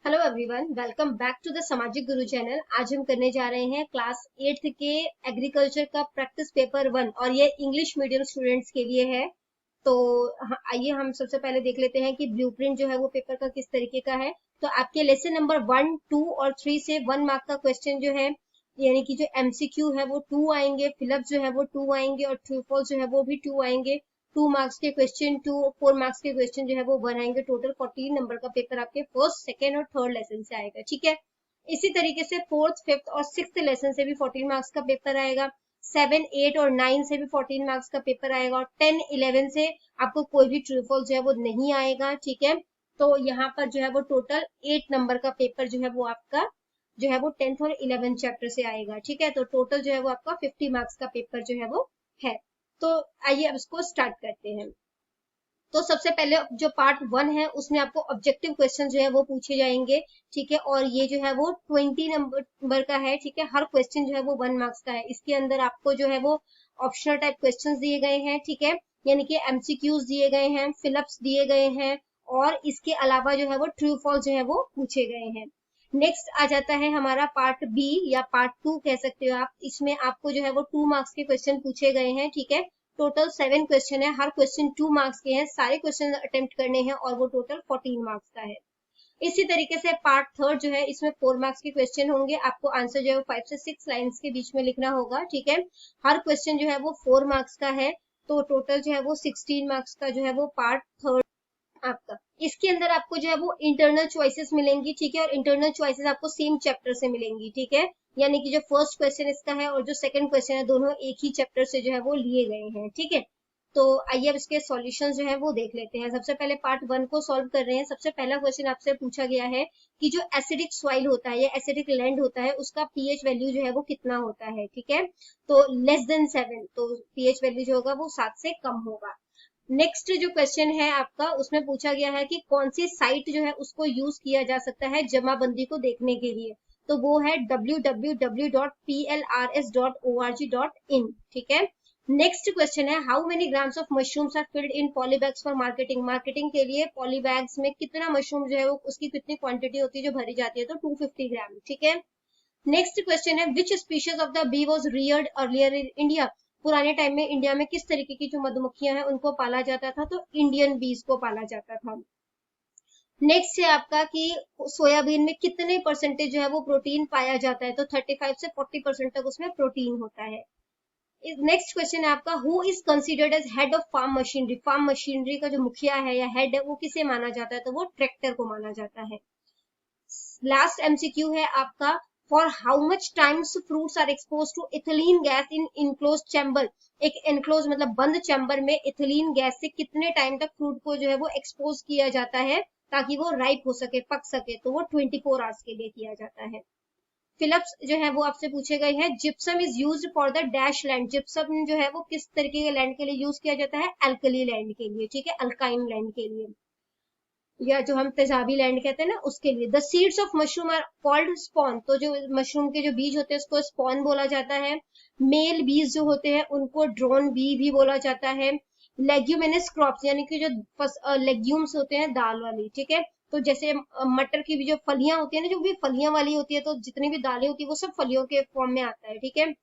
Hello everyone, welcome back to the Samajik Guru channel. आज हम करने जा रहे हैं क्लास 8th के एग्रीकल्चर का प्रैक्टिस पेपर 1 और ये इंग्लिश मीडियम स्टूडेंट्स के लिए है। तो आइए हम सबसे पहले देख लेते हैं कि ब्लूप्रिंट जो है वो पेपर का किस तरीके का है। तो आपके लेसन नंबर 1, 2 और 3 से 1 मार्क का क्वेश्चन जो है, यानी कि जो एमसीक्यू है वो 2 आएंगे, फिलअप जो है वो 2 आएंगे और ट्रू फॉल्स जो है वो भी 2 आएंगे। 2 मार्क्स के क्वेश्चन 2, 4 मार्क्स के क्वेश्चन जो है वो 1 आएंगे। टोटल 14 नंबर का पेपर आपके फर्स्ट, सेकेंड और थर्ड लेसन से आएगा। ठीक है, इसी तरीके से फोर्थ, फिफ्थ और सिक्स्थ लेसन से भी 14 मार्क्स का पेपर आएगा। 7, 8 और 9 से भी 14 मार्क्स का पेपर आएगा और 10, 11 से आपको कोई भी ट्रू फॉल्स जो है वो नहीं आएगा। ठीक है, तो यहाँ पर जो है वो टोटल 8 नंबर का पेपर जो है वो आपका जो है वो 10th और 11th चैप्टर से आएगा। ठीक है, तो टोटल जो है वो आपका 50 मार्क्स का पेपर जो है वो है। तो आइए अब इसको स्टार्ट करते हैं। तो सबसे पहले जो पार्ट 1 है उसमें आपको ऑब्जेक्टिव क्वेश्चन जो है वो पूछे जाएंगे। ठीक है, और ये जो है वो 20 नंबर का है। ठीक है, हर क्वेश्चन जो है वो 1 मार्क्स का है। इसके अंदर आपको जो है वो ऑप्शनल टाइप क्वेश्चंस दिए गए हैं। ठीक है, यानी कि एमसीक्यूज दिए गए हैं, फिलअप्स दिए गए हैं और इसके अलावा जो है वो ट्रू फॉल्स जो है वो पूछे गए हैं। नेक्स्ट आ जाता है हमारा पार्ट बी या पार्ट 2 कह सकते हो आप। इसमें आपको जो है वो 2 मार्क्स के क्वेश्चन पूछे गए हैं। ठीक है, टोटल 7 क्वेश्चन है, हर क्वेश्चन 2 मार्क्स के हैं, सारे क्वेश्चन अटेम्प्ट करने हैं और वो टोटल 14 मार्क्स का है। इसी तरीके से पार्ट थर्ड जो है इसमें 4 मार्क्स के क्वेश्चन होंगे। आपको आंसर जो है 5 से 6 लाइंस के बीच में लिखना होगा। ठीक है, हर क्वेश्चन जो है वो 4 मार्क्स का है, तो टोटल जो है वो 16 मार्क्स का जो है वो पार्ट थर्ड आपका। इसके अंदर आपको जो है वो इंटरनल चॉइसेस मिलेंगी। ठीक है, और इंटरनल चॉइसेस आपको सेम चैप्टर से मिलेंगी। ठीक है, यानी कि जो फर्स्ट क्वेश्चन इसका है और जो सेकंड क्वेश्चन है दोनों एक ही चैप्टर से जो है वो लिए गए हैं। ठीक है, तो आइए अब इसके सॉल्यूशंस जो है वो देख लेते हैं। सबसे पहले पार्ट 1 को सॉल्व कर रहे हैं। सबसे पहला क्वेश्चन आपसे पूछा गया है कि जो एसिडिक सॉइल होता है या एसिडिक लैंड होता है उसका पीएच वैल्यू जो है वो कितना होता है। ठीक है, तो लेस देन 7, तो पीएच वैल्यू जो होगा वो 7 से कम होगा। नेक्स्ट जो क्वेश्चन है आपका उसमें पूछा गया है कि कौन सी साइट जो है उसको यूज किया जा सकता है जमाबंदी को देखने के लिए, तो वो है www.plrs.org.in। ठीक है, नेक्स्ट क्वेश्चन है how many grams of mushrooms are filled in polybags for marketing. Marketing के लिए पॉलीबैग्स में कितना मशरूम जो है वो उसकी कितनी क्वांटिटी होती है जो भरी जाती है, तो 250 ग्राम। ठीक है, नेक्स्ट क्वेश्चन है which species of the bee was reared earlier in India. पुराने टाइम में इंडिया में किस तरीके की जो मधुमक्खियां हैं उनको पाला जाता था, तो इंडियन बीज को पाला जाता था। नेक्स्ट है आपका कि सोयाबीन में कितने परसेंटेज जो है वो प्रोटीन पाया जाता है, तो 35 से 40% तक उसमें प्रोटीन होता है। नेक्स्ट क्वेश्चन है आपका who is considered as head of farm machinery. Farm machinery का जो मुखिया है या हेड है वो किसे माना जाता है, तो वो ट्रैक्टर को माना जाता है। लास्ट एमसीक्यू है आपका for how much times fruits are expose to ethylene gas in enclose chamber. एक इनक्लोज मतलब बंद चैम्बर में इथिलीन गैस से कितने टाइम तक फ्रूट को जो है वो एक्सपोज किया जाता है ताकि वो राइप हो सके, पक सके, तो वो 24 आवर्स के लिए किया जाता है। फिलअप्स जो है वो आपसे पूछे गए हैं gypsum is used for the dash land. Gypsum जो है वो किस तरीके के लैंड के लिए यूज किया जाता है, अल्कली लैंड के लिए। ठीक है, अल्काइन लैंड के लिए या जो हम तेजाबी लैंड कहते हैं ना उसके लिए। The seeds of mushroom are called spawn. तो जो मशरूम के जो बीज होते हैं उसको स्पॉन बोला जाता है। मेल बीज जो होते हैं उनको ड्रोन बी भी बोला जाता है। लेग्यूमिनस क्रॉप्स यानी कि जो लेग्यूम्स होते हैं दाल वाली। ठीक है, तो जैसे मटर की भी जो फलियां होती है ना, जो भी फलियां वाली होती है, तो जितनी भी दालें होती है वो सब फलियों के फॉर्म में आता है। ठीक है,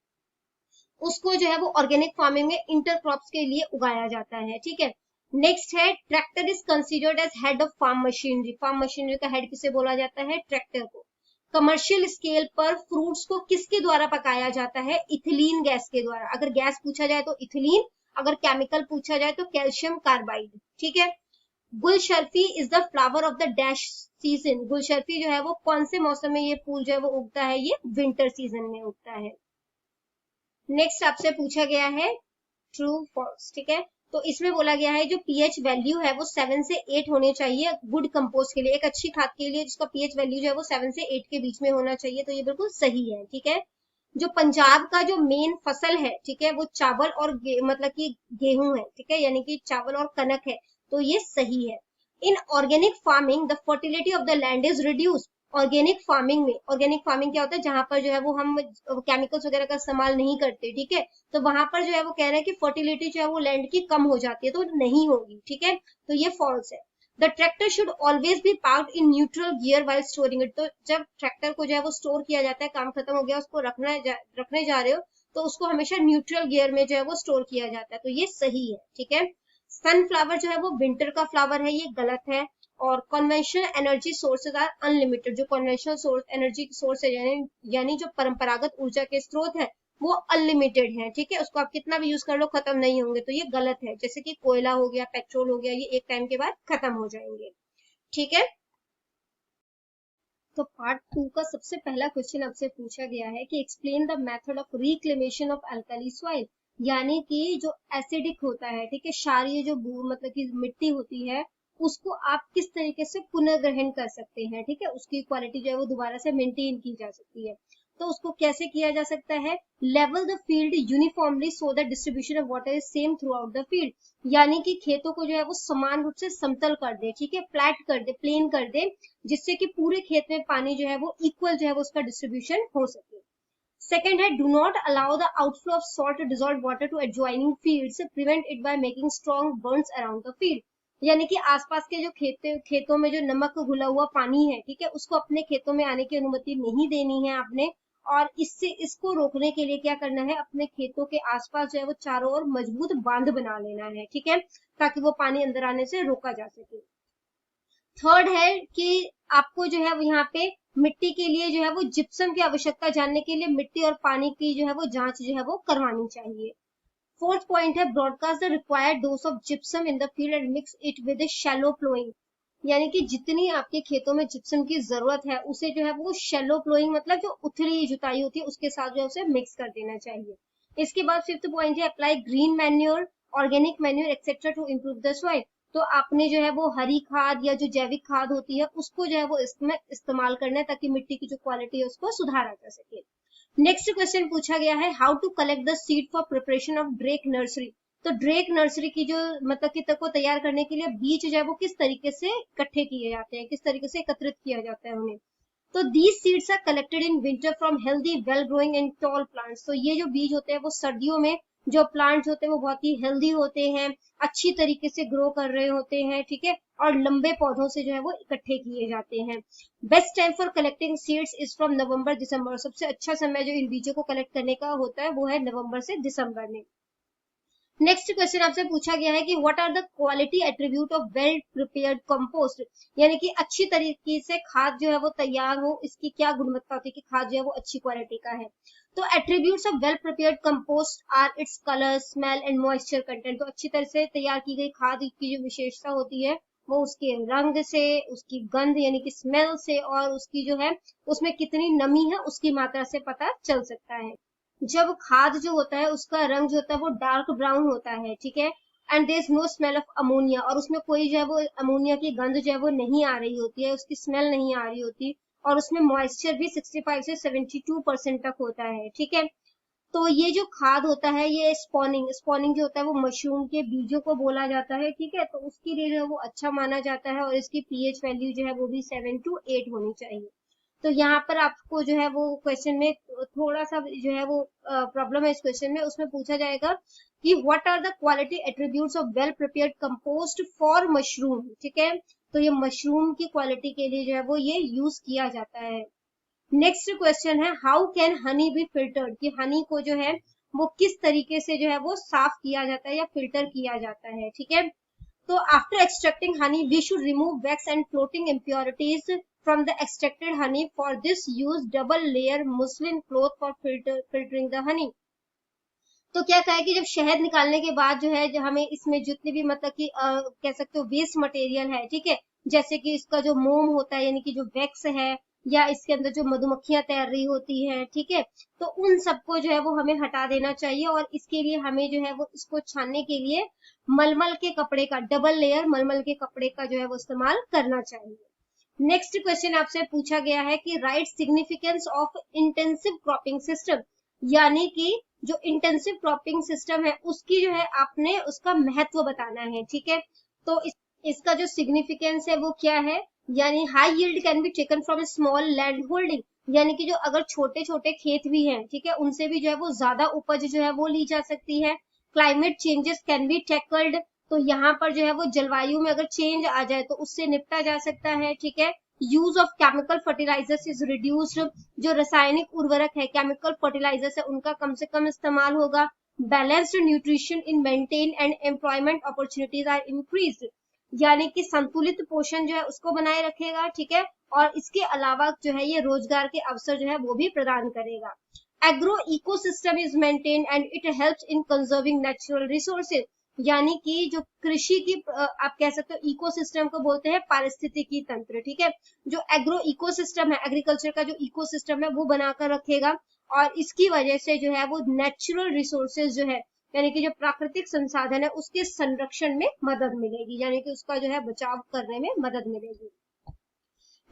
उसको जो है वो ऑर्गेनिक फार्मिंग में इंटरक्रॉप्स के लिए उगाया जाता है। ठीक है, नेक्स्ट है tractor is considered as head of farm machinery. Farm machinery का हेड किसे बोला जाता है, ट्रैक्टर को। कमर्शियल स्केल पर फ्रूट्स को किसके द्वारा पकाया जाता है, इथिलीन गैस के द्वारा। अगर गैस पूछा जाए तो इथिलीन, अगर केमिकल पूछा जाए तो कैल्शियम कार्बाइड। ठीक है, गुलशर्फी is the flower of the dash season. गुलशर्फी जो है वो कौन से मौसम में ये फूल जो है वो उगता है, ये विंटर सीजन में उगता है। नेक्स्ट आपसे पूछा गया है ट्रू फॉल्स। ठीक है, तो इसमें बोला गया है जो पीएच वैल्यू है वो 7 से 8 होनी चाहिए गुड कंपोस्ट के लिए, एक अच्छी खाद के लिए जिसका पीएच वैल्यू जो है वो 7 से 8 के बीच में होना चाहिए, तो ये बिल्कुल सही है। ठीक है, जो पंजाब का जो मेन फसल है, ठीक है, वो चावल और मतलब कि गेहूं है। ठीक है, यानी कि चावल और कनक है, तो ये सही है। In organic farming the fertility of the land is reduce. Organic farming में, ऑर्गेनिक फार्मिंग क्या होता है, जहां पर जो है वो हम केमिकल्स वगैरह का इस्तेमाल नहीं करते। ठीक है, तो वहां पर जो है वो कह रहे हैं कि फर्टिलिटी जो है वो लैंड की कम हो जाती है, तो नहीं होगी। ठीक है, तो ये फॉल्स है। The tractor should always be parked in neutral gear while storing it. तो जब ट्रैक्टर को जो है वो स्टोर किया जाता है, काम खत्म हो गया, उसको रखने जा रहे हो, तो उसको हमेशा न्यूट्रल गियर में जो है वो स्टोर किया जाता है, तो ये सही है, ठीक है। सनफ्लावर जो है वो विंटर का फ्लावर है, ये गलत है। और conventional energy sources are unlimited, जो कन्वेंशनल सोर्स एनर्जी सोर्स है यानी जो परंपरागत ऊर्जा के स्रोत है वो अनलिमिटेड है, ठीक है, उसको आप कितना भी यूज कर लो खत्म नहीं होंगे, तो ये गलत है। जैसे कि कोयला हो गया, पेट्रोल हो गया, ये एक टाइम के बाद खत्म हो जाएंगे, ठीक है। तो पार्ट 2 का सबसे पहला क्वेश्चन आपसे पूछा गया है कि explain the method of reclamation of alkali soil, यानी कि जो एसिडिक होता है, ठीक है, क्षारीय जो मतलब कि मिट्टी होती है, उसको आप किस तरीके से पुनर्ग्रहण कर सकते हैं, ठीक है, उसकी क्वालिटी जो है वो दोबारा से मेंटेन की जा सकती है। तो उसको कैसे किया जा सकता है? Level the field uniformly so the distribution of water is same through out the field, यानी कि खेतों को जो है वो समान रूप से समतल कर दे, ठीक है, फ्लैट कर दे, प्लेन कर दे, जिससे कि पूरे खेत में पानी जो है वो इक्वल जो है वो उसका डिस्ट्रीब्यूशन हो सके। सेकेंड है, do not allow the outflow of salt dissolve water to adjoining fields, prevent it by making strong burns around the field, यानी कि आसपास के जो खेतों में जो नमक घुला हुआ पानी है, ठीक है, उसको अपने खेतों में आने की अनुमति नहीं देनी है आपने। और इसको रोकने के लिए क्या करना है, अपने खेतों के आसपास जो है वो चारों ओर मजबूत बांध बना लेना है, ठीक है, ताकि वो पानी अंदर आने से रोका जा सके। थर्ड है कि आपको जो है यहाँ पे मिट्टी के लिए जो है वो जिप्सम की आवश्यकता जानने के लिए मिट्टी और पानी की जो है वो जांच जो है वो करवानी चाहिए। फोर्थ पॉइंट है, broadcast the required dose of gypsum in the field and mix it with shallow ploughing, यानी कि जितनी आपके खेतों में जिप्सम की जरूरत है उसे जो है वो शैलो प्लोइंग मतलब जो उथली जुताई होती है उसके साथ जो है उसे मिक्स कर देना चाहिए। इसके बाद फिफ्थ पॉइंट है, apply green manure, organic manure etcetera to improve the soil, तो आपने जो है वो हरी खाद या जो जैविक खाद होती है उसको जो है वो इसमें इस्तेमाल करना है ताकि मिट्टी की जो क्वालिटी है उसको सुधारा जा सके। नेक्स्ट क्वेश्चन पूछा गया है, how to collect the seed for preparation of drake nursery, तो ड्रेक नर्सरी की जो मतलब की तक को तैयार करने के लिए बीज जो है वो किस तरीके से इकट्ठे किए जाते हैं, किस तरीके से एकत्रित किया जाता है उन्हें। तो these seeds are collected in winter from healthy well growing and tall plants, तो ये जो बीज होते हैं वो सर्दियों में जो प्लांट्स होते हैं वो बहुत ही हेल्दी होते हैं, अच्छी तरीके से ग्रो कर रहे होते हैं, ठीक है, और लंबे पौधों से जो है वो इकट्ठे किए जाते हैं। Best time for collecting seeds is from November December, सबसे अच्छा समय जो इन बीजों को कलेक्ट करने का होता है वो है नवंबर से दिसंबर में। नेक्स्ट क्वेश्चन आपसे पूछा गया है कि what are the quality attribute of well prepared compost, यानी कि अच्छी तरीके से खाद जो है वो तैयार हो, इसकी क्या गुणवत्ता होती है कि खाद जो है वो अच्छी क्वालिटी का है। तो attributes of well prepared compost are its colour, smell and moisture content, तो अच्छी तरह से तैयार की गई खाद की जो विशेषता होती है वो उसके रंग से, उसकी गंध यानी कि स्मेल से, और उसकी जो है उसमें कितनी नमी है उसकी मात्रा से पता चल सकता है। जब खाद जो होता है उसका रंग जो होता है वो डार्क ब्राउन होता है, ठीक है, and there is no smell of ammonia, और उसमें कोई जो है वो अमोनिया की गंध जो है वो नहीं आ रही होती है, उसकी स्मेल नहीं आ रही होती, और उसमें मॉइस्चर भी 65 से 72% तक होता है, ठीक है। तो ये जो खाद होता है ये स्पॉनिंग जो होता है वो मशरूम के बीजों को बोला जाता है, ठीक है, तो उसके लिए जो है वो अच्छा माना जाता है, और इसकी पीएच वैल्यू जो है वो भी 7 to 8 होनी चाहिए। तो यहाँ पर आपको जो है वो क्वेश्चन में थोड़ा सा जो है वो प्रॉब्लम है इस क्वेश्चन में, उसमें पूछा जाएगा कि what are the quality attributes of well prepared compost for mushroom, ठीक है, तो ये मशरूम की क्वालिटी के लिए जो है वो ये यूज किया जाता है। नेक्स्ट क्वेश्चन है, how can honey bee filtered, कि हनी को जो है वो किस तरीके से जो है वो साफ किया जाता है या फिल्टर किया जाता है, ठीक है। तो after extracting honey we should remove wax and floating impurities from the extracted honey. For this use double layer muslin cloth for filtering the honey. तो क्या कहा है कि जब शहद निकालने के बाद जो है जो हमें इसमें जितने भी मतलब कि कह सकते हो वेस्ट मटेरियल है, ठीक है, जैसे कि इसका जो मोम होता है यानी कि जो वैक्स है, या इसके अंदर जो मधुमक्खियां तैर रही होती है, ठीक है, तो उन सबको जो है वो हमें हटा देना चाहिए, और इसके लिए हमें जो है वो इसको छानने के लिए मलमल के कपड़े का, डबल लेयर मलमल के कपड़े का जो है वो इस्तेमाल करना चाहिए। नेक्स्ट क्वेश्चन आपसे पूछा गया है कि right significance of intensive cropping system, यानी कि जो इंटेंसिव क्रॉपिंग सिस्टम है उसकी जो है आपने उसका महत्व बताना है, ठीक है। तो इसका जो सिग्निफिकेंस है वो क्या है, यानी high yield can be taken from small land holding, यानी कि जो अगर छोटे छोटे खेत भी हैं, ठीक है, उनसे भी जो है वो ज्यादा उपज जो है वो ली जा सकती है। Climate changes can be tackled तो यहाँ पर जो है वो जलवायु में अगर चेंज आ जाए तो उससे निपटा जा सकता है, ठीक है। Use of chemical fertilizers is reduced, जो रासायनिक उर्वरक है, केमिकल फर्टिलाइजर्स है, उनका कम से कम इस्तेमाल होगा। Balanced nutrition in maintain and employment opportunities are increased, यानी कि संतुलित पोषण जो है उसको बनाए रखेगा, ठीक है। और इसके अलावा जो है ये रोजगार के अवसर जो है वो भी प्रदान करेगा। Agro ecosystem is maintain and it helps in conserving natural resources, यानी कि जो कृषि की आप कह सकते हो इकोसिस्टम को बोलते हैं पारिस्थितिकी तंत्र, ठीक है। जो एग्रो इकोसिस्टम है, एग्रीकल्चर का जो इकोसिस्टम है वो बनाकर रखेगा, और इसकी वजह से जो है वो नेचुरल रिसोर्सेज जो है, यानी कि जो प्राकृतिक संसाधन है उसके संरक्षण में मदद मिलेगी, यानी कि उसका जो है बचाव करने में मदद मिलेगी।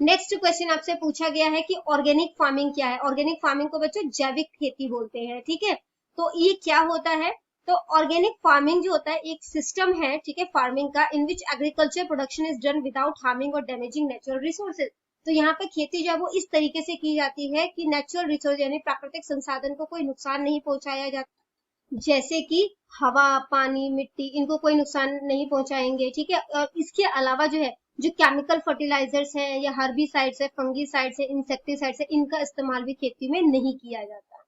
नेक्स्ट क्वेश्चन आपसे पूछा गया है कि ऑर्गेनिक फार्मिंग क्या है। ऑर्गेनिक फार्मिंग को बच्चों जैविक खेती बोलते हैं, ठीक है। तो ये क्या होता है, तो ऑर्गेनिक फार्मिंग जो होता है एक सिस्टम है, ठीक है, फार्मिंग का, in which agriculture production is done without harming और डैमेजिंग नेचुरल रिसोर्सेज। तो यहाँ पे खेती जो है वो इस तरीके से की जाती है कि नेचुरल रिसोर्स यानी प्राकृतिक संसाधन को कोई नुकसान नहीं पहुंचाया जाता, जैसे कि हवा, पानी, मिट्टी, इनको कोई नुकसान नहीं पहुंचाएंगे, ठीक है। और इसके अलावा जो है जो केमिकल फर्टिलाइजर्स हैं या हर्बिसाइड्स है, फंगीसाइड्स है, इंसेक्टिसाइड्स है, इनका इस्तेमाल भी खेती में नहीं किया जाता।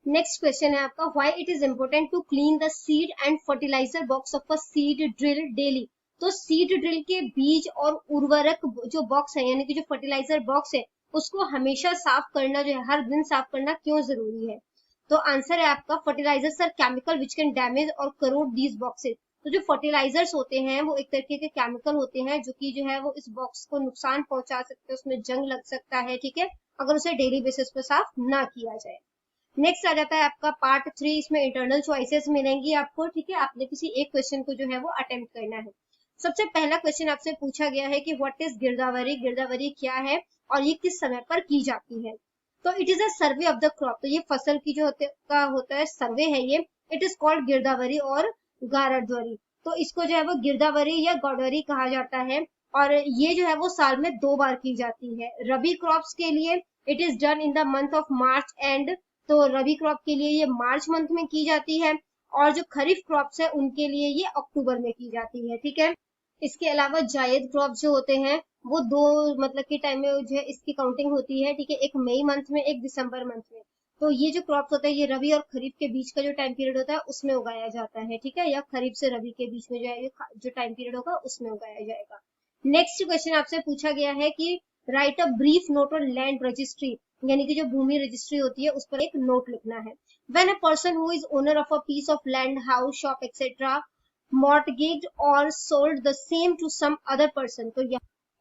नेक्स्ट क्वेश्चन है आपका, why it is important to clean the seed and fertilizer box of a seed drill daily. तो सीड ड्रिल के बीज और उर्वरक जो बॉक्स है, यानी कि जो फर्टिलाइजर बॉक्स है, उसको हमेशा साफ करना जो है, हर दिन साफ करना क्यों जरूरी है। तो आंसर है आपका, fertilizers are chemical which can damage और करोड दीज बॉक्सेस। तो जो फर्टिलाइजर्स होते हैं वो एक तरीके के केमिकल होते हैं जो कि जो है वो इस बॉक्स को नुकसान पहुंचा सकते हैं, उसमें जंग लग सकता है, ठीक है, अगर उसे डेली बेसिस पे साफ ना किया जाए। नेक्स्ट आ जाता है आपका पार्ट 3, इसमें इंटरनल चॉइसेस मिलेंगी आपको, ठीक है। आपने किसी एक क्वेश्चन को जो है वो अटेम्प्ट करना है। सबसे पहला क्वेश्चन आपसे पूछा गया है कि व्हाट इज गिरदावरी, गिरदावरी क्या है और ये किस समय पर की जाती है। तो it is a survey of the crop, तो ये फसल की जो होता है सर्वे है ये। इट इज कॉल्ड गिरदावरी और गारदवरी। तो इसको जो है वो गिरदावरी या गौडवरी कहा जाता है, और ये जो है वो साल में 2 बार की जाती है। रबी क्रॉप्स के लिए it is done in the month of March and, तो रबी क्रॉप के लिए ये मार्च मंथ में की जाती है, और जो खरीफ क्रॉप्स है उनके लिए ये अक्टूबर में की जाती है, ठीक है। इसके अलावा जायद क्रॉप जो होते हैं वो 2 मतलब के टाइम में जो है इसकी काउंटिंग होती है, ठीक है, एक मई मंथ में, एक दिसंबर मंथ में। तो ये जो क्रॉप्स होता है ये रबी और खरीफ के बीच का जो टाइम पीरियड होता है उसमें उगाया जाता है, ठीक है, या खरीफ से रबी के बीच में जो है जो टाइम पीरियड होगा उसमें उगाया जाएगा। नेक्स्ट क्वेश्चन आपसे पूछा गया है कि right a brief note on land registry, यानी कि जो भूमि रजिस्ट्री होती है उस पर एक नोट लिखना है। When a person who is owner of a piece of land, house, shop etcetera mortgaged or sold the same to some other person, तो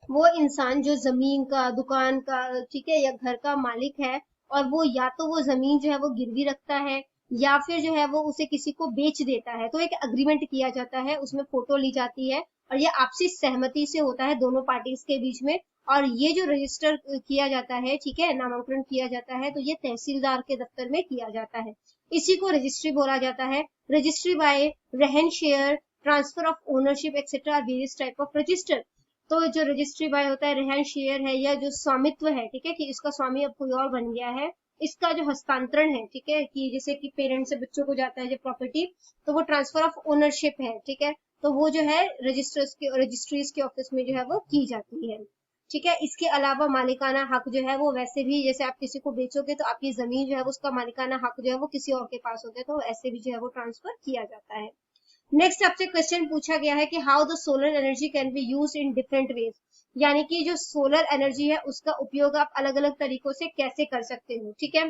वो इंसान जो जमीन का, दुकान का, ठीक है, या घर का मालिक है, और वो या तो वो जमीन जो है वो गिरवी रखता है या फिर जो है वो उसे किसी को बेच देता है, तो एक अग्रीमेंट किया जाता है, उसमें फोटो ली जाती है और ये आपसी सहमति से होता है दोनों पार्टीज के बीच में। और ये जो रजिस्टर किया जाता है, ठीक है, नामांकन किया जाता है, तो ये तहसीलदार के दफ्तर में किया जाता है। इसी को रजिस्ट्री बोला जाता है। रजिस्ट्री बाय रहन share, transfer of ownership etcetera, various type of register. तो जो रजिस्ट्री बाय होता है, रहन शेयर है या जो स्वामित्व है, ठीक है, कि इसका स्वामी अब कोई और बन गया है, इसका जो हस्तांतरण है, ठीक है, कि जैसे कि पेरेंट्स से बच्चों को जाता है जो प्रॉपर्टी, तो वो ट्रांसफर ऑफ ओनरशिप है, ठीक है, तो वो जो है रजिस्ट्रीज के ऑफिस में जो है वो की जाती है, ठीक है। इसके अलावा मालिकाना हक जो है वो वैसे भी, जैसे आप किसी को बेचोगे तो आपकी जमीन जो है वो उसका मालिकाना हक जो है वो किसी और के पास होता है, तो ऐसे भी जो है वो ट्रांसफर किया जाता है। नेक्स्ट आपसे क्वेश्चन पूछा गया है कि how the solar energy can be used in different veg, यानी कि जो सोलर एनर्जी है उसका उपयोग आप अलग अलग तरीकों से कैसे कर सकते हो, ठीक है।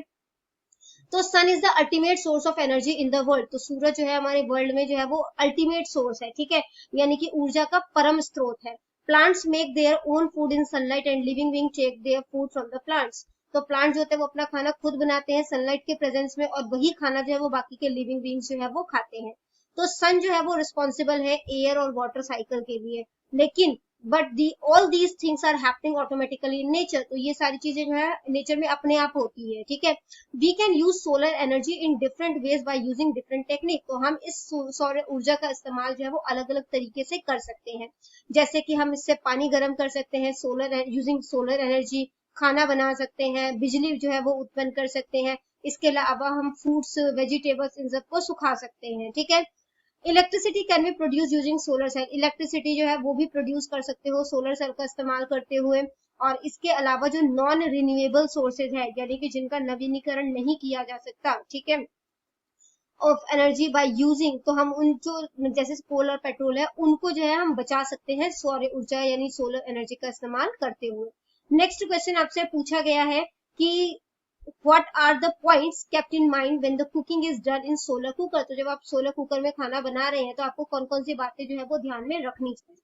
तो sun is the ultimate source of energy in the world, तो सूरज जो है हमारे वर्ल्ड में जो है वो अल्टीमेट सोर्स है, ठीक है, यानी कि ऊर्जा का परम स्रोत है। Plants make their own food in sunlight and living being take their food from the plants. तो प्लांट जो होते हैं वो अपना खाना खुद बनाते हैं सनलाइट के प्रेजेंस में, और वही खाना जो है वो बाकी के लिविंग बीइंग्स जो है वो खाते हैं। तो सन जो है वो रिस्पॉन्सिबल है एयर और वाटर साइकिल के लिए, लेकिन but the all these things are happening automatically in nature, तो ये सारी चीजें जो है नेचर में अपने आप होती है, ठीक है। We can use solar energy in different ways by using different technique, तो हम इस सौर ऊर्जा का इस्तेमाल जो है वो अलग अलग तरीके से कर सकते हैं, जैसे कि हम इससे पानी गर्म कर सकते हैं यूजिंग सोलर एनर्जी, खाना बना सकते हैं, बिजली जो है वो उत्पन्न कर सकते हैं, इसके अलावा हम फ्रूट्स, वेजिटेबल्स इन सबको सुखा सकते हैं, ठीक है। Electricity can be produce using solar cell, electricity जो है वो भी प्रोड्यूस कर सकते हो सोलर सेल का इस्तेमाल करते हुए। और इसके अलावा जो नॉन रिन्यूएबल सोर्सेज है, यानी कि जिनका नवीनीकरण नहीं किया जा सकता, ठीक है, ऑफ एनर्जी बाय यूजिंग, तो हम उन जो जैसे कोल और पेट्रोल है उनको जो है हम बचा सकते हैं सौर ऊर्जा यानी सोलर एनर्जी का इस्तेमाल करते हुए। नेक्स्ट क्वेश्चन आपसे पूछा गया है कि what are the points kept in mind when the cooking is done in solar cooker, तो जब आप सोलर कुकर में खाना बना रहे हैं तो आपको कौन कौन सी बातें जो है वो ध्यान में रखनी चाहिए।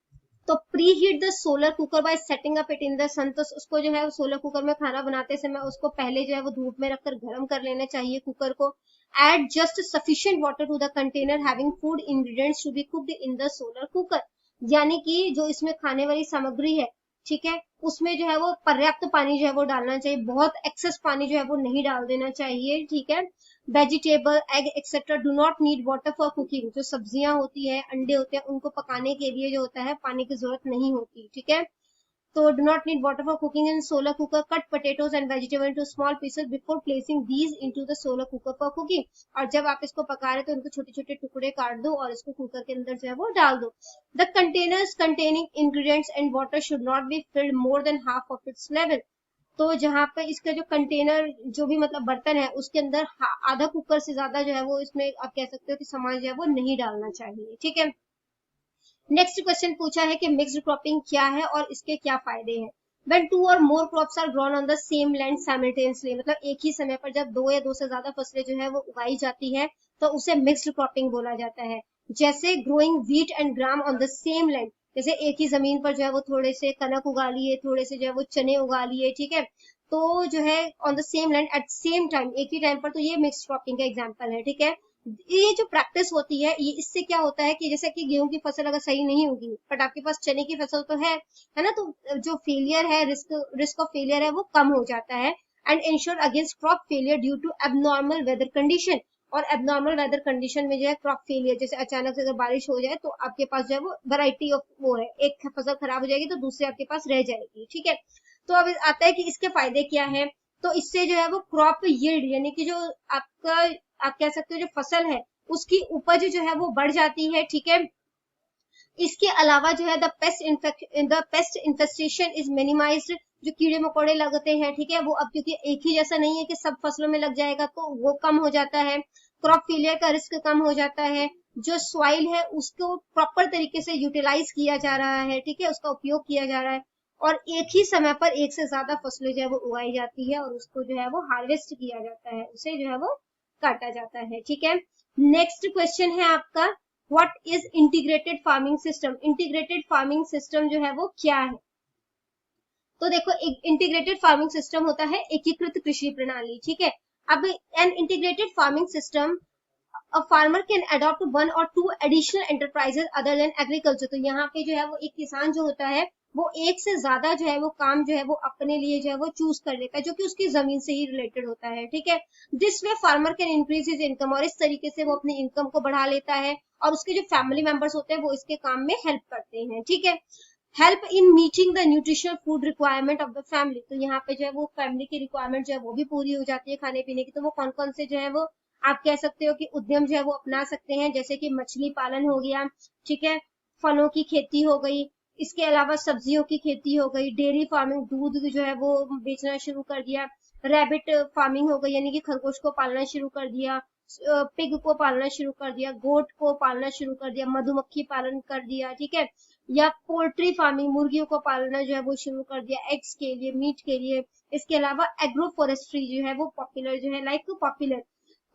तो preheat the solar cooker by setting up it in the sun, तो उसको जो है सोलर कुकर में खाना बनाते समय उसको पहले जो है वो धूप में रखकर गर्म कर लेना चाहिए कुकर को। Add just sufficient water to the container having food ingredients to be cooked in the solar cooker, यानी कि जो इसमें खाने वाली सामग्री है, ठीक है, उसमें जो है वो पर्याप्त पानी जो है वो डालना चाहिए, बहुत एक्सेस पानी जो है वो नहीं डाल देना चाहिए, ठीक है। Vegetable egg etcetera do not need water for cooking, जो सब्जियां होती है अंडे होते हैं उनको पकाने के लिए जो होता है पानी की जरूरत नहीं होती, ठीक है। तो do not need water for cooking in solar cooker, cut potatoes and vegetable into small pieces before placing these into the solar cooker for cooking, और जब आप इसको पका रहे तो उनको छोटे छोटे टुकड़े काट दो और इसको कुकर के अंदर जो है वो डाल दो। The containers containing ingredients and water should not be filled more than half of its level, तो जहाँ पे इसका जो कंटेनर जो भी मतलब बर्तन है उसके अंदर आधा कुकर से ज्यादा जो है वो इसमें आप कह सकते हो कि सामान जो है वो नहीं डालना चाहिए, ठीक है। नेक्स्ट क्वेश्चन पूछा है कि मिक्स्ड क्रॉपिंग क्या है और इसके क्या फायदे हैं। When two or more crops are grown on the same land simultaneously, मतलब एक ही समय पर जब दो या दो से ज्यादा फसलें जो है वो उगाई जाती है तो उसे मिक्स्ड क्रॉपिंग बोला जाता है। जैसे growing wheat and gram on the same land, जैसे एक ही जमीन पर जो है वो थोड़े से कनक उगा लिए, थोड़े से जो है वो चने उगा लिए, ठीक है, तो जो है on the same land at same time, एक ही टाइम पर, तो ये मिक्स्ड क्रॉपिंग का एग्जाम्पल है, ठीक है। ये जो प्रैक्टिस होती है ये इससे क्या होता है कि जैसे कि गेहूं की फसल अगर सही नहीं होगी बट आपके पास चने की फसल तो है ना, तो जो फेलियर है, रिस्क ऑफ फेलियर है वो कम हो जाता है। And ensure against crop failure due to abnormal weather condition, और एबनॉर्मल वेदर कंडीशन में जो है क्रॉप फेलियर, जैसे अचानक से अगर बारिश हो जाए तो आपके पास जो है वो वैरायटी ऑफ वो है, एक फसल खराब हो जाएगी तो दूसरी आपके पास रह जाएगी, ठीक है। तो अब आता है कि इसके फायदे क्या है। तो इससे जो है वो क्रॉप यील्ड यानी कि जो आपका आप कह सकते हो जो फसल है उसकी उपज जो है वो बढ़ जाती है, ठीक है। इसके अलावा जो है the paste infestation is minimised, जो कीड़े मकोड़े लगते हैं, ठीक है, वो अब क्योंकि एक ही जैसा नहीं है कि सब फसलों में लग जाएगा तो वो कम हो जाता है। क्रॉप फेलियर का रिस्क कम हो जाता है। जो सॉइल है उसको प्रॉपर तरीके से यूटिलाइज किया जा रहा है, ठीक है, उसका उपयोग किया जा रहा है, और एक ही समय पर एक से ज्यादा फसलें जो है वो उगाई जाती है और उसको जो है वो हार्वेस्ट किया जाता है, उसे जो है वो काटा जाता है, ठीक है। नेक्स्ट क्वेश्चन है आपका, what is integrated farming system, integrated farming system जो है वो क्या है। तो देखो एक इंटीग्रेटेड फार्मिंग सिस्टम होता है एकीकृत कृषि प्रणाली, ठीक है। अब an integrated farming system a farmer can adopt one or two additional enterprises other than agriculture, तो यहाँ पे जो है वो एक किसान जो होता है वो एक से ज्यादा जो है वो काम जो है वो अपने लिए जो है वो चूज कर लेता है जो कि उसकी जमीन से ही रिलेटेड होता है, ठीक है। This way farmer can increase his income, और इस तरीके से वो अपनी इनकम को बढ़ा लेता है और उसके जो फैमिली मेंबर्स होते हैं वो इसके काम में हेल्प करते हैं, ठीक है। Help in meeting the nutritional food requirement of the family, तो यहाँ पे जो है वो फैमिली की रिक्वायरमेंट जो है वो भी पूरी हो जाती है खाने पीने की। तो वो कौन कौन से जो है वो आप कह सकते हो कि उद्यम जो है वो अपना सकते हैं, जैसे कि मछली पालन हो गया, ठीक है, फलों की खेती हो गई, इसके अलावा सब्जियों की खेती हो गई, डेयरी फार्मिंग, दूध जो है वो बेचना शुरू कर दिया, रैबिट फार्मिंग हो गई यानी कि खरगोश को पालना शुरू कर दिया, पिग को पालना शुरू कर दिया, गोट को पालना शुरू कर दिया, मधुमक्खी पालन कर दिया, ठीक है, या पोल्ट्री फार्मिंग, मुर्गियों को पालना जो है वो शुरू कर दिया एग्स के लिए, मीट के लिए। इसके अलावा एग्रो फॉरेस्ट्री जो है वो पॉपुलर जो है लाइक पॉपुलर,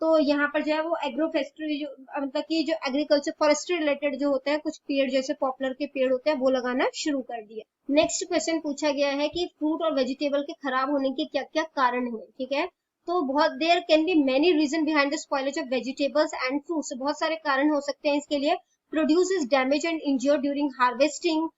तो यहाँ पर जो है वो एग्रो फॉरेस्ट्री जो मतलब कि जो एग्रीकल्चर फॉरेस्ट्री रिलेटेड जो होता है कुछ पेड़ जैसे पॉपुलर के पेड़ होते हैं वो लगाना शुरू कर दिया। नेक्स्ट क्वेश्चन पूछा गया है कि फ्रूट और वेजिटेबल के खराब होने के क्या क्या कारण है, ठीक है। तो बहुत there can be many reason behind the spoilage of vegetables and fruits, बहुत सारे कारण हो सकते हैं इसके लिए। Produce damage and injure during harvesting,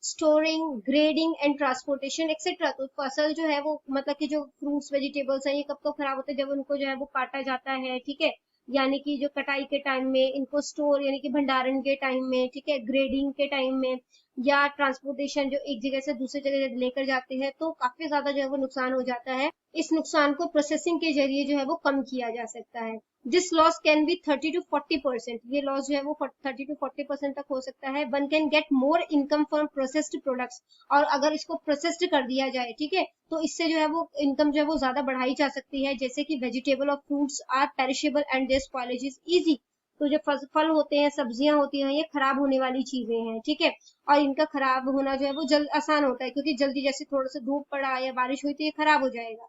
storing, grading and transportation etcetera, तो फसल जो है वो मतलब कि जो फ्रूट्स वेजिटेबल्स हैं ये कब तो खराब होते हैं जब उनको जो है वो काटा जाता है, ठीक है, यानी कि जो कटाई के टाइम में, इनको स्टोर यानी कि भंडारण के टाइम में, ठीक है, ग्रेडिंग के टाइम में, या ट्रांसपोर्टेशन जो एक जगह से दूसरी जगह लेकर जाते हैं, तो काफी ज्यादा जो है वो नुकसान हो जाता है। इस नुकसान को प्रोसेसिंग के जरिए जो है वो कम किया जा सकता है। This loss can be 30 to 40%, ये लॉस जो है वो 30 to 40% तक हो सकता है। One can get more income from processed products, और अगर इसको प्रोसेस्ड कर दिया जाए, ठीक है, तो इससे जो है वो इनकम जो है वो ज्यादा बढ़ाई जा सकती है। जैसे कि वेजिटेबल और fruits are perishable and their spoilage is easy, तो जो फल होते हैं, सब्जियां होती हैं, ये खराब होने वाली चीजें हैं, ठीक है, और इनका खराब होना जो है वो जल्द आसान होता है, क्योंकि जल्दी जैसे थोड़ा सा धूप पड़ा या बारिश हुई तो ये खराब हो जाएगा।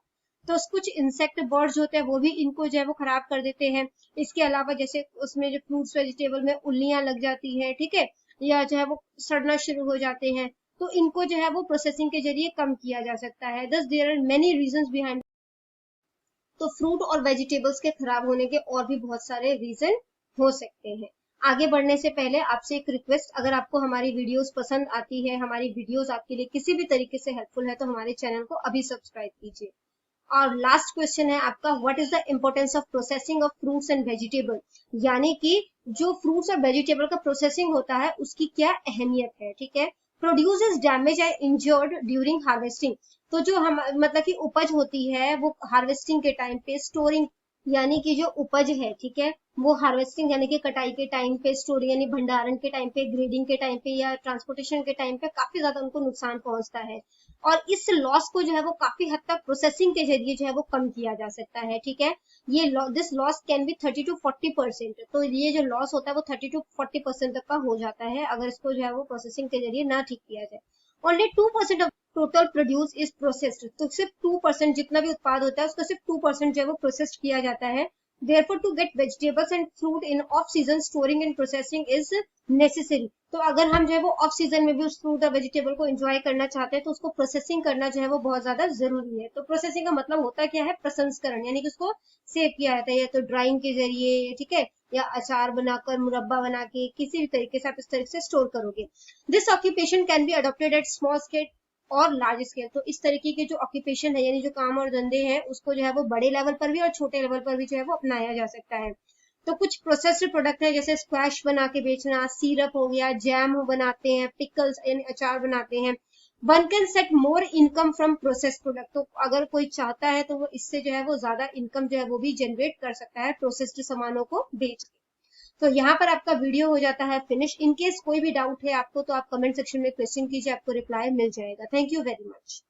तो कुछ इंसेक्ट बर्ड्स होते हैं वो भी इनको जो है वो खराब कर देते हैं। इसके अलावा जैसे उसमें जो फ्रूट्स वेजिटेबल में उल्लियां लग जाती हैं, ठीक है, या जो है वो सड़ना शुरू हो जाते हैं, तो इनको जो है वो प्रोसेसिंग के जरिए कम किया जा सकता है। Thus there are many reasons behind. तो फ्रूट और वेजिटेबल्स के खराब होने के और भी बहुत सारे रीजन हो सकते हैं। आगे बढ़ने से पहले आपसे एक रिक्वेस्ट, अगर आपको हमारी वीडियोस पसंद आती है, हमारी वीडियोस आपके लिए किसी भी तरीके से हेल्पफुल है, तो हमारे चैनल को अभी सब्सक्राइब कीजिए। और लास्ट क्वेश्चन है आपका, what is the importance of processing of fruits and vegetable, यानी कि जो फ्रूट्स और वेजिटेबल का प्रोसेसिंग होता है उसकी क्या अहमियत है, ठीक है। Produces damage and injured during harvesting, तो जो हम मतलब कि उपज होती है वो हार्वेस्टिंग के टाइम पे, स्टोरिंग यानी कि जो उपज है, ठीक है, वो हार्वेस्टिंग यानी कि कटाई के टाइम पे, स्टोरिंग यानी भंडारण के टाइम पे, ग्रेडिंग के टाइम पे या ट्रांसपोर्टेशन के टाइम पे काफी ज्यादा उनको नुकसान पहुंचता है। और इस लॉस को जो है वो काफी हद तक प्रोसेसिंग के जरिए जो है वो कम किया जा सकता है, ठीक है। ये this loss can be 30 to 40%, तो ये जो लॉस होता है वो 30 to 40% तक का हो जाता है अगर इसको जो है वो प्रोसेसिंग के जरिए ना ठीक किया जाए। Only 2% of total produce is processed, तो सिर्फ 2% जितना भी उत्पाद होता है उसका सिर्फ 2% जो है वो प्रोसेस्ड किया जाता है। Therefore, to get vegetables and fruit in off-season, storing and processing is necessary. तो अगर हम जो है वो ऑफ सीजन में भी उस फ्रूट और वेजिटेबल को एंजॉय करना चाहते हैं, तो उसको प्रोसेसिंग करना जो है वो बहुत ज्यादा जरूरी है। तो प्रोसेसिंग का मतलब होता क्या है, प्रसंस्करण, यानी कि उसको सेव किया जाता है, या तो ड्राइंग के जरिए, ठीक है, या अचार बनाकर, मुरब्बा बना के, किसी भी तरीके से आप इस तरीके से स्टोर करोगे। This occupation can be adopted at small scale और लार्ज स्केल, तो इस तरीके के जो ऑक्यूपेशन है यानी जो काम और धंधे हैं उसको जो है वो बड़े लेवल पर भी और छोटे लेवल पर भी जो है वो अपनाया जा सकता है। तो कुछ प्रोसेस्ड प्रोडक्ट है जैसे स्क्वैश बना के बेचना, सिरप हो गया, जैम बनाते हैं, पिकल्स यानी अचार बनाते हैं। One can set more income from process product, तो अगर कोई चाहता है तो वो इससे जो है वो ज्यादा इनकम जो है वो भी जनरेट कर सकता है प्रोसेस्ड सामानों को बेच के। तो यहाँ पर आपका वीडियो हो जाता है फिनिश। इन केस कोई भी डाउट है आपको तो आप कमेंट सेक्शन में क्वेश्चन कीजिए, आपको रिप्लाई मिल जाएगा। Thank you very much.